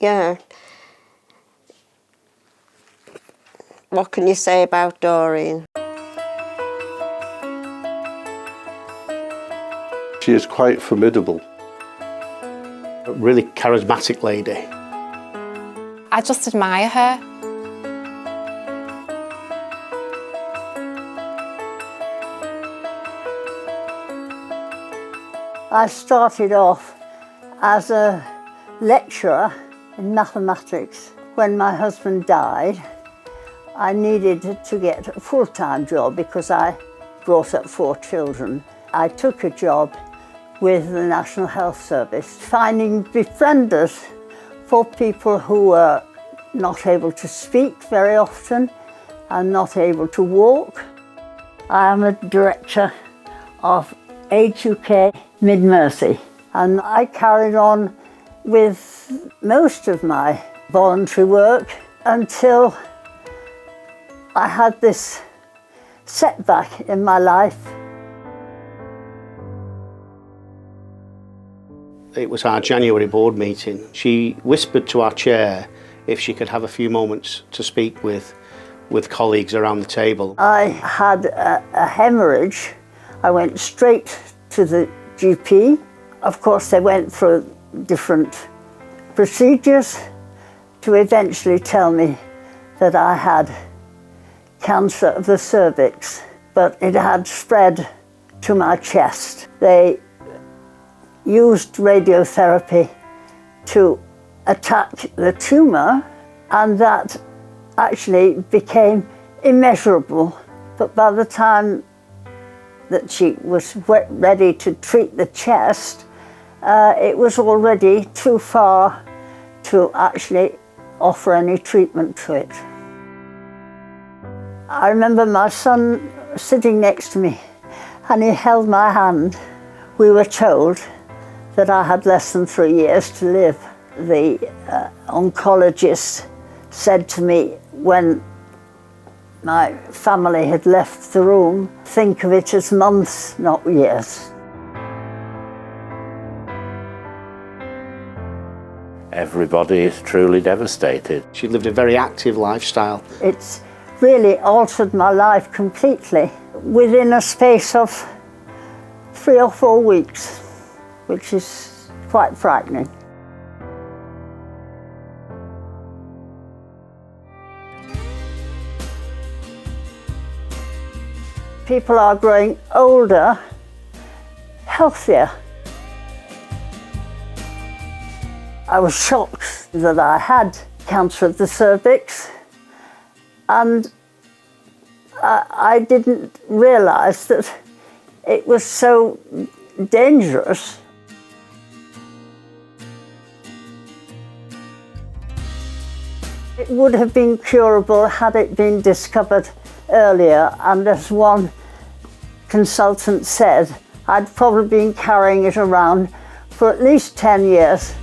yeah. What can you say about Doreen? She is quite formidable. A really charismatic lady. I just admire her. I started off as a lecturer in mathematics. When my husband died, I needed to get a full-time job because I brought up 4 children. I took a job with the National Health Service, finding befrienders for people who were not able to speak very often and not able to walk. I am a director of Age UK Mid Mercy, and I carried on with most of my voluntary work until I had this setback in my life. It was our January board meeting. She whispered to our chair if she could have a few moments to speak with colleagues around the table. I had a hemorrhage. I went straight to the GP. Of course, they went through different procedures to eventually tell me that I had cancer of the cervix, but it had spread to my chest. They used radiotherapy to attack the tumour, and that actually became immeasurable. But by the time that she was ready to treat the chest, it was already too far to actually offer any treatment to it. I remember my son sitting next to me, and he held my hand. We were told that I had less than 3 years to live. The oncologist said to me when my family had left the room, think of it as months, not years. Everybody is truly devastated. She lived a very active lifestyle. It's really altered my life completely within a space of 3 or 4 weeks, which is quite frightening. People are growing older, healthier. I was shocked that I had cancer of the cervix, and I didn't realise that it was so dangerous. It would have been curable had it been discovered earlier, and as one consultant said, I'd probably been carrying it around for at least 10 years.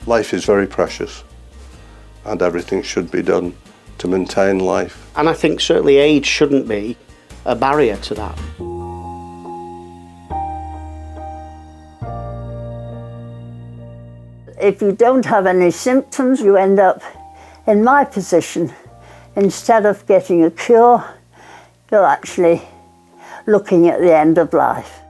Life is very precious, and everything should be done to maintain life. And I think certainly age shouldn't be a barrier to that. If you don't have any symptoms, you end up in my position. Instead of getting a cure, you're actually looking at the end of life.